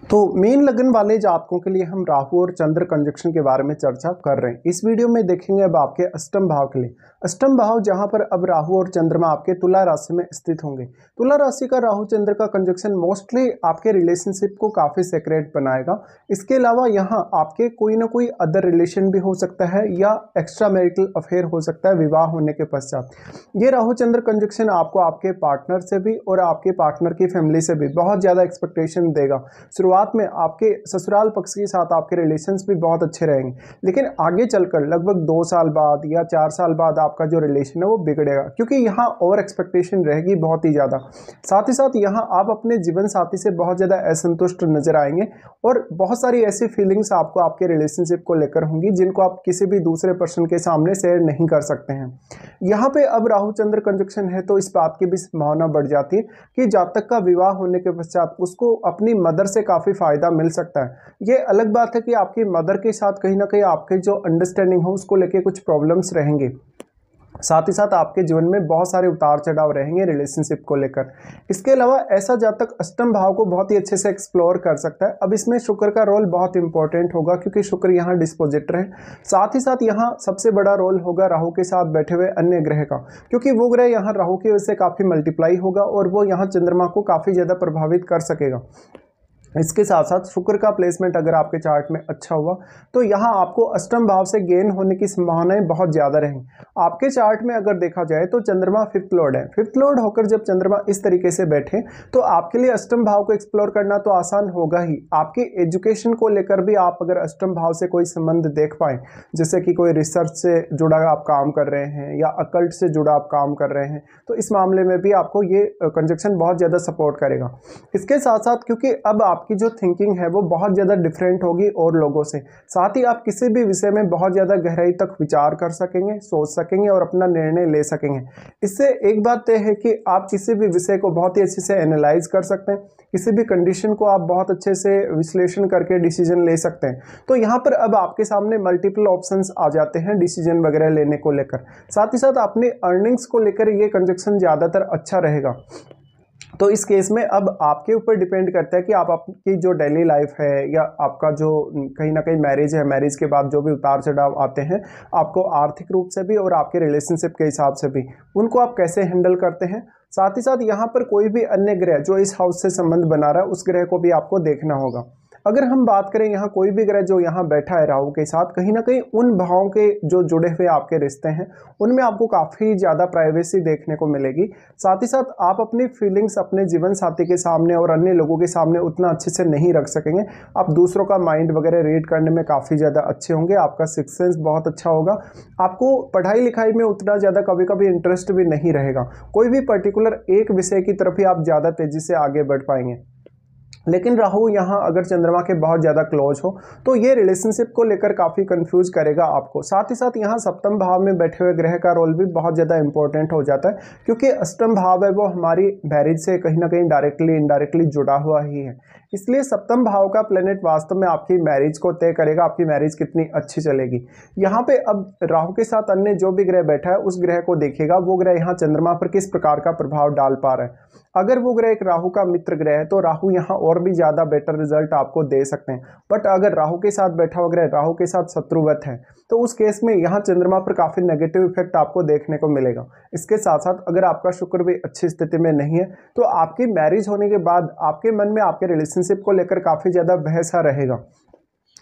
तो मेन लगन वाले जातकों के लिए हम राहु और चंद्र कंजक्शन के बारे में चर्चा कर रहे हैं। इस वीडियो में देखेंगे अब आपके अष्टम भाव के लिए। अष्टम भाव जहां पर अब राहु और चंद्रमा आपके तुला राशि में स्थित होंगे। तुला राशि का राहु चंद्र का कंजक्शन मोस्टली आपके रिलेशनशिप को काफी सेक्रेट बनाएगा। इसके अलावा यहाँ आपके कोई ना कोई अदर रिलेशन भी हो सकता है या एक्स्ट्रा मैरिटल अफेयर हो सकता है विवाह होने के पश्चात। ये राहु चंद्र कंजक्शन आपको आपके पार्टनर से भी और आपके पार्टनर की फैमिली से भी बहुत ज्यादा एक्सपेक्टेशन देगा। शुरुआत में आपके ससुराल पक्ष के साथ आपके रिलेशंस भी बहुत अच्छे रहेंगे, लेकिन आगे चलकर लगभग 2 साल बाद या 4 साल बाद आपका जो रिलेशन है वो बिगड़ेगा, क्योंकि यहाँ ओवर एक्सपेक्टेशन रहेगी बहुत ही ज़्यादा। साथ ही साथ यहाँ आप अपने जीवन साथी से बहुत ज़्यादा असंतुष्ट नजर आएंगे और बहुत सारी ऐसी फीलिंग्स आपको आपके रिलेशनशिप को लेकर होंगी जिनको आप किसी भी दूसरे पर्सन के सामने शेयर नहीं कर सकते हैं। यहाँ पे अब राहु चंद्र कंजक्शन है तो इस बात की भी संभावना बढ़ जाती है कि जातक का विवाह होने के पश्चात उसको अपनी मदर से काफ़ी फायदा मिल सकता है। ये अलग बात है कि आपकी मदर के साथ कहीं ना कहीं आपके जो अंडरस्टैंडिंग हो उसको लेके कुछ प्रॉब्लम्स रहेंगे। साथ ही साथ आपके जीवन में बहुत सारे उतार चढ़ाव रहेंगे रिलेशनशिप को लेकर। इसके अलावा ऐसा जातक अष्टम भाव को बहुत ही अच्छे से एक्सप्लोर कर सकता है। अब इसमें शुक्र का रोल बहुत इंपॉर्टेंट होगा, क्योंकि शुक्र यहाँ डिस्पोजिटर है। साथ ही साथ यहाँ सबसे बड़ा रोल होगा राहु के साथ बैठे हुए अन्य ग्रह का, क्योंकि वो ग्रह यहाँ राहु की वजह से काफ़ी मल्टीप्लाई होगा और वो यहाँ चंद्रमा को काफ़ी ज़्यादा प्रभावित कर सकेगा। इसके साथ साथ शुक्र का प्लेसमेंट अगर आपके चार्ट में अच्छा हुआ तो यहाँ आपको अष्टम भाव से गेन होने की संभावनाएं बहुत ज़्यादा रहेंगी। आपके चार्ट में अगर देखा जाए तो चंद्रमा 5th लॉर्ड है। 5th लॉर्ड होकर जब चंद्रमा इस तरीके से बैठे तो आपके लिए अष्टम भाव को एक्सप्लोर करना तो आसान होगा ही। आपकी एजुकेशन को लेकर भी आप अगर अष्टम भाव से कोई संबंध देख पाए, जैसे कि कोई रिसर्च से जुड़ा आप काम कर रहे हैं या अकल्ट से जुड़ा आप काम कर रहे हैं, तो इस मामले में भी आपको ये कंजक्शन बहुत ज़्यादा सपोर्ट करेगा। इसके साथ साथ क्योंकि अब आपकी जो थिंकिंग है वो बहुत ज़्यादा डिफरेंट होगी और लोगों से, साथ ही आप किसी भी विषय में बहुत ज़्यादा गहराई तक विचार कर सकेंगे, सोच सकेंगे और अपना निर्णय ले सकेंगे। इससे एक बात तय है कि आप किसी भी विषय को बहुत ही अच्छे से एनालाइज कर सकते हैं, किसी भी कंडीशन को आप बहुत अच्छे से विश्लेषण करके डिसीजन ले सकते हैं। तो यहाँ पर अब आपके सामने मल्टीपल ऑप्शंस आ जाते हैं डिसीजन वगैरह लेने को लेकर। साथ ही साथ अपने अर्निंग्स को लेकर ये कंजक्शन ज़्यादातर अच्छा रहेगा। तो इस केस में अब आपके ऊपर डिपेंड करता है कि आप आपकी जो डेली लाइफ है या आपका जो कहीं ना कहीं मैरिज है, मैरिज के बाद जो भी उतार चढ़ाव आते हैं आपको आर्थिक रूप से भी और आपके रिलेशनशिप के हिसाब से भी, उनको आप कैसे हैंडल करते हैं। साथ ही साथ यहाँ पर कोई भी अन्य ग्रह जो इस हाउस से संबंध बना रहा है उस ग्रह को भी आपको देखना होगा। अगर हम बात करें यहाँ कोई भी ग्रह जो यहाँ बैठा है राहु के साथ, कहीं ना कहीं उन भावों के जो जुड़े हुए आपके रिश्ते हैं उनमें आपको काफ़ी ज़्यादा प्राइवेसी देखने को मिलेगी। साथ ही साथ आप अपनी फीलिंग्स अपने जीवन साथी के सामने और अन्य लोगों के सामने उतना अच्छे से नहीं रख सकेंगे। आप दूसरों का माइंड वगैरह रीड करने में काफ़ी ज़्यादा अच्छे होंगे, आपका सिक्स सेंस बहुत अच्छा होगा। आपको पढ़ाई लिखाई में उतना ज़्यादा कभी कभी इंटरेस्ट भी नहीं रहेगा, कोई भी पर्टिकुलर एक विषय की तरफ ही आप ज़्यादा तेज़ी से आगे बढ़ पाएंगे। लेकिन राहु यहाँ अगर चंद्रमा के बहुत ज़्यादा क्लोज हो तो ये रिलेशनशिप को लेकर काफ़ी कंफ्यूज करेगा आपको। साथ ही साथ यहाँ सप्तम भाव में बैठे हुए ग्रह का रोल भी बहुत ज़्यादा इंपॉर्टेंट हो जाता है, क्योंकि अष्टम भाव है वो हमारी मैरिज से कहीं ना कहीं डायरेक्टली इनडायरेक्टली जुड़ा हुआ ही है। इसलिए सप्तम भाव का प्लेनेट वास्तव में आपकी मैरिज को तय करेगा, आपकी मैरिज कितनी अच्छी चलेगी। यहाँ पे अब राहु के साथ अन्य जो भी ग्रह बैठा है उस ग्रह को देखिएगा, वो ग्रह यहाँ चंद्रमा पर किस प्रकार का प्रभाव डाल पा रहा है। अगर वो ग्रह एक राहु का मित्र ग्रह है तो राहु यहाँ और भी ज़्यादा बेटर रिजल्ट आपको दे सकते हैं। बट अगर राहु के साथ बैठा हुआ ग्रह राहु के साथ शत्रुवत है तो उस केस में यहाँ चंद्रमा पर काफ़ी नेगेटिव इफेक्ट आपको देखने को मिलेगा। इसके साथ साथ अगर आपका शुक्र भी अच्छी स्थिति में नहीं है तो आपकी मैरिज होने के बाद आपके मन में आपके रिलेशनशिप को लेकर काफ़ी ज़्यादा बहस रहेगा।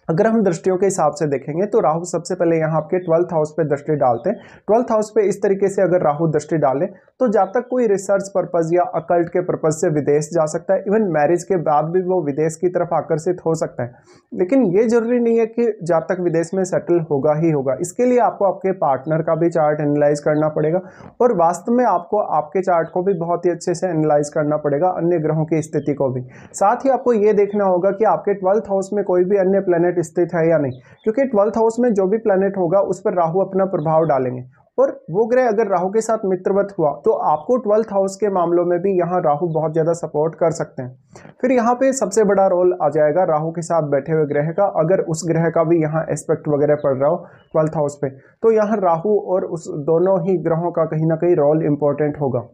अगर हम दृष्टियों के हिसाब से देखेंगे तो राहु सबसे पहले यहाँ आपके 12th हाउस पे दृष्टि डालते हैं। 12th हाउस पे इस तरीके से अगर राहु दृष्टि डाले तो जातक कोई रिसर्च पर्पज या अकल्ट के पर्पज से विदेश जा सकता है। इवन मैरिज के बाद भी वो विदेश की तरफ आकर्षित हो सकता है, लेकिन ये जरूरी नहीं है कि जातक विदेश में सेटल होगा ही होगा। इसके लिए आपको आपके पार्टनर का भी चार्ट एनालाइज करना पड़ेगा और वास्तव में आपको आपके चार्ट को भी बहुत ही अच्छे से एनालाइज करना पड़ेगा, अन्य ग्रहों की स्थिति को भी। साथ ही आपको ये देखना होगा कि आपके 12th हाउस में कोई भी अन्य प्लेनेट स्थित है या नहीं, क्योंकि 12th हाउस में जो भी प्लैनेट होगा उस पर राहु अपना प्रभाव डालेंगे और वो ग्रह अगर राहु के साथ मित्रवत हुआ तो आपको 12th हाउस के मामलों में भी यहाँ राहु बहुत ज़्यादा सपोर्ट कर सकते हैं। फिर यहाँ पे सबसे बड़ा रोल आ जाएगा राहु के साथ बैठे हुए ग्रह का। अगर उस ग्रह का भी यहाँ एस्पेक्ट वगैरह पड़ रहा हो 12th हाउस पे तो यहाँ राहु और उस दोनों ही ग्रहों का कहीं ना कहीं रोल इंपॉर्टेंट होगा।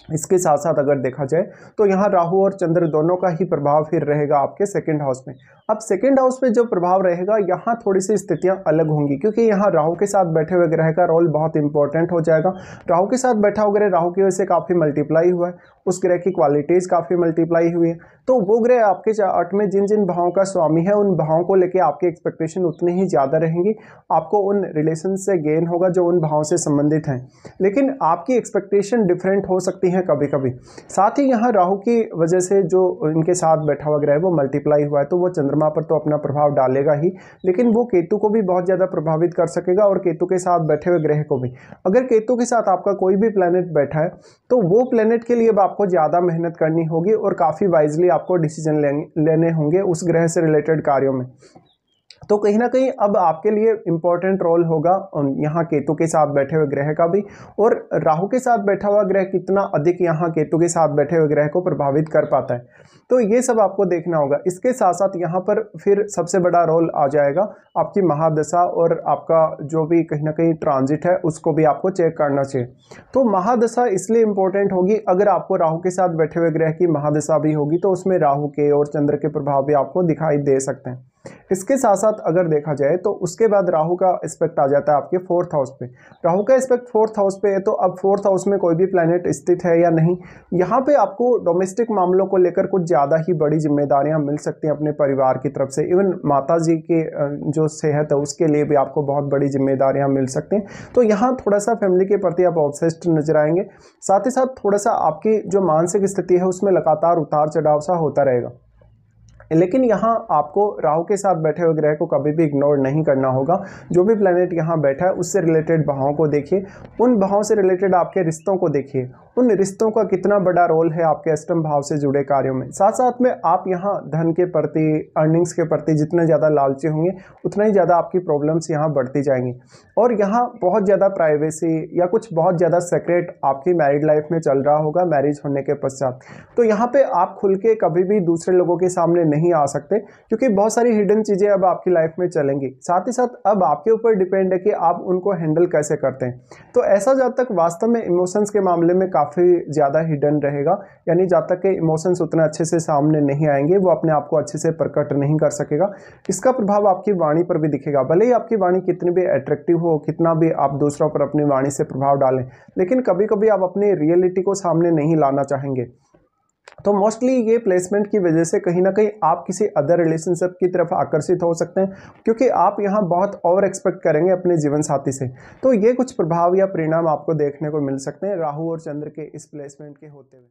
इसके साथ साथ अगर देखा जाए तो यहाँ राहु और चंद्र दोनों का ही प्रभाव फिर रहेगा आपके सेकंड हाउस में। अब सेकंड हाउस में जो प्रभाव रहेगा यहाँ थोड़ी सी स्थितियां अलग होंगी, क्योंकि यहाँ राहु के साथ बैठे हुए ग्रह का रोल बहुत इंपॉर्टेंट हो जाएगा। राहु के साथ बैठा हुआ ग्रह राहु की वजह से काफ़ी मल्टीप्लाई हुआ है, उस ग्रह की क्वालिटीज़ काफ़ी मल्टीप्लाई हुई है। तो वो ग्रह आपके चार्ट में जिन जिन भावों का स्वामी है उन भावों को लेके आपकी एक्सपेक्टेशन उतनी ही ज़्यादा रहेंगी, आपको उन रिलेशन से गेन होगा जो उन भावों से संबंधित हैं, लेकिन आपकी एक्सपेक्टेशन डिफरेंट हो सकती है कभी कभी। साथ ही यहाँ राहु की वजह से जो इनके साथ बैठा हुआ ग्रह है वो मल्टीप्लाई हुआ है, तो वो चंद्रमा पर तो अपना प्रभाव डालेगा ही, लेकिन वो केतु को भी बहुत ज़्यादा प्रभावित कर सकेगा और केतु के साथ बैठे हुए ग्रह को भी। अगर केतु के साथ आपका कोई भी प्लैनेट बैठा है तो वो प्लैनेट के लिए आपको ज़्यादा मेहनत करनी होगी और काफ़ी वाइजली आपको डिसीजन लेने होंगे उस ग्रह से रिलेटेड कार्यों में। तो कहीं ना कहीं अब आपके लिए इंपॉर्टेंट रोल होगा यहाँ केतु के साथ बैठे हुए ग्रह का भी, और राहु के साथ बैठा हुआ ग्रह कितना अधिक यहाँ केतु के साथ बैठे हुए ग्रह को प्रभावित कर पाता है, तो ये सब आपको देखना होगा। इसके साथ साथ यहाँ पर फिर सबसे बड़ा रोल आ जाएगा आपकी महादशा, और आपका जो भी कहीं ना कहीं ट्रांजिट है उसको भी आपको चेक करना चाहिए। तो महादशा इसलिए इंपॉर्टेंट होगी, अगर आपको राहु के साथ बैठे हुए ग्रह की महादशा भी होगी तो उसमें राहु के और चंद्र के प्रभाव भी आपको दिखाई दे सकते हैं। इसके साथ साथ अगर देखा जाए तो उसके बाद राहु का एस्पेक्ट आ जाता है आपके फोर्थ हाउस पे। राहु का एस्पेक्ट फोर्थ हाउस पे है, तो अब फोर्थ हाउस में कोई भी प्लैनेट स्थित है या नहीं, यहाँ पे आपको डोमेस्टिक मामलों को लेकर कुछ ज़्यादा ही बड़ी जिम्मेदारियां मिल सकती हैं अपने परिवार की तरफ से। इवन माता जी की जो सेहत है उसके लिए भी आपको बहुत बड़ी जिम्मेदारियां मिल सकती हैं। तो यहाँ थोड़ा सा फैमिली के प्रति आप ऑब्सेस्ड नजर आएंगे। साथ ही साथ थोड़ा सा आपकी जो मानसिक स्थिति है उसमें लगातार उतार चढ़ाव सा होता रहेगा, लेकिन यहाँ आपको राहु के साथ बैठे हुए ग्रह को कभी भी इग्नोर नहीं करना होगा। जो भी प्लैनेट यहाँ बैठा है उससे रिलेटेड भावों को देखिए, उन भावों से रिलेटेड आपके रिश्तों को देखिए, उन रिश्तों का कितना बड़ा रोल है आपके अष्टम भाव से जुड़े कार्यों में। साथ साथ में आप यहाँ धन के प्रति, अर्निंग्स के प्रति जितने ज़्यादा लालची होंगे उतना ही ज़्यादा आपकी प्रॉब्लम्स यहाँ बढ़ती जाएंगी, और यहाँ बहुत ज़्यादा प्राइवेसी या कुछ बहुत ज़्यादा सेक्रेट आपकी मैरिड लाइफ में चल रहा होगा मैरिज होने के पश्चात। तो यहाँ पे आप खुल के कभी भी दूसरे लोगों के सामने नहीं आ सकते, क्योंकि बहुत सारी हिडन चीज़ें अब आपकी लाइफ में चलेंगी। साथ ही साथ अब आपके ऊपर डिपेंड है कि आप उनको हैंडल कैसे करते हैं। तो ऐसा जब तक वास्तव में इमोशंस के मामले में काफ़ी ज़्यादा हिडन रहेगा, यानी जब तक के इमोशंस उतने अच्छे से सामने नहीं आएंगे, वो अपने आप को अच्छे से प्रकट नहीं कर सकेगा। इसका प्रभाव आपकी वाणी पर भी दिखेगा। भले ही आपकी वाणी कितनी भी अट्रैक्टिव हो, कितना भी आप दूसरों पर अपनी वाणी से प्रभाव डालें, लेकिन कभी कभी आप अपनी रियलिटी को सामने नहीं लाना चाहेंगे। तो मोस्टली ये प्लेसमेंट की वजह से कहीं ना कहीं आप किसी अदर रिलेशनशिप की तरफ आकर्षित हो सकते हैं, क्योंकि आप यहाँ बहुत ओवर एक्सपेक्ट करेंगे अपने जीवन साथी से। तो ये कुछ प्रभाव या परिणाम आपको देखने को मिल सकते हैं राहु और चंद्र के इस प्लेसमेंट के होते हुए।